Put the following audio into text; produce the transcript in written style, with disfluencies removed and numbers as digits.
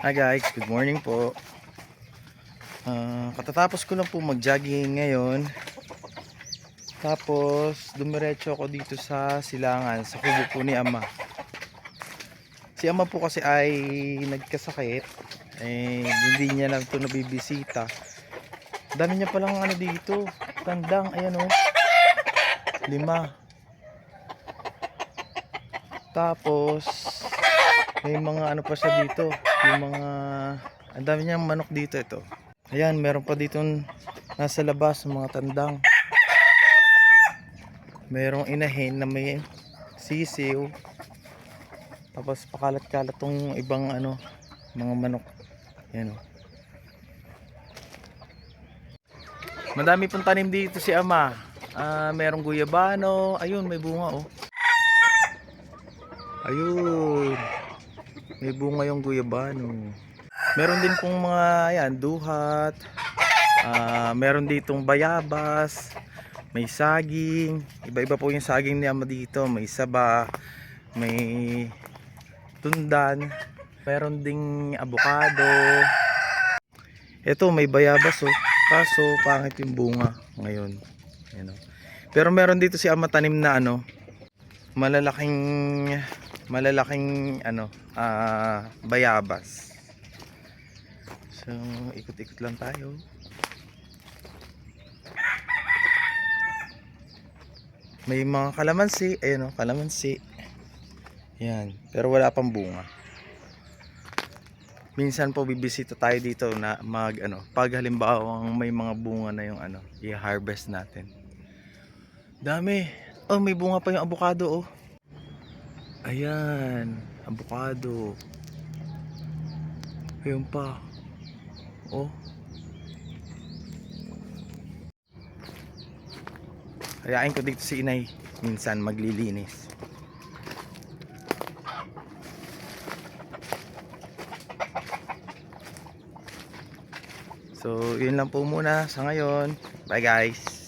Hi guys, good morning po. Katatapos ko lang po mag-jogging ngayon. Tapos dumiretso ako dito sa silangan, sa kubo po ni Ama. Si Ama po kasi ay nagkasakit. Hindi niya lang ito nabibisita. Dami niya palang ano dito, tandang, ayan o. 5. Tapos may mga ano pa siya dito, yung mga ang dami niyang manok dito. Ito, ayan, meron pa dito nasa labas, mga tandang. Merong inahin na may sisiw. Tapos pakalat-kalat tong ibang ano, mga manok. Ayan o. Madami pong tanim dito si Ama. Merong guyabano. Ayun, may bunga oh. Ayun, may bunga yung guyabano. Meron din pong mga ayan, duhat. Meron ditong bayabas. May saging. Iba-iba po yung saging ni Ama dito. May saba, may tundan. Meron ding abukado. Ito may bayabas oh. Kaso pangit yung bunga ngayon. Ayan, oh. Pero meron dito si Ama tanim na ano, malalaking ano, bayabas. So ikot-ikot lang tayo. May mga kalamansi, ayun oh, kalamansi. Yan, pero wala pang bunga. Minsan po bibisita tayo dito na mag ano, pag halimbawa may mga bunga na yung ano, i-harvest natin. Dami. Oh, may bunga pa yung avocado oh. Ayan, avocado. Ayun pa. Oh. Hayain ko dito si Inay minsan maglilinis. So, yun lang po muna sa ngayon. Bye guys.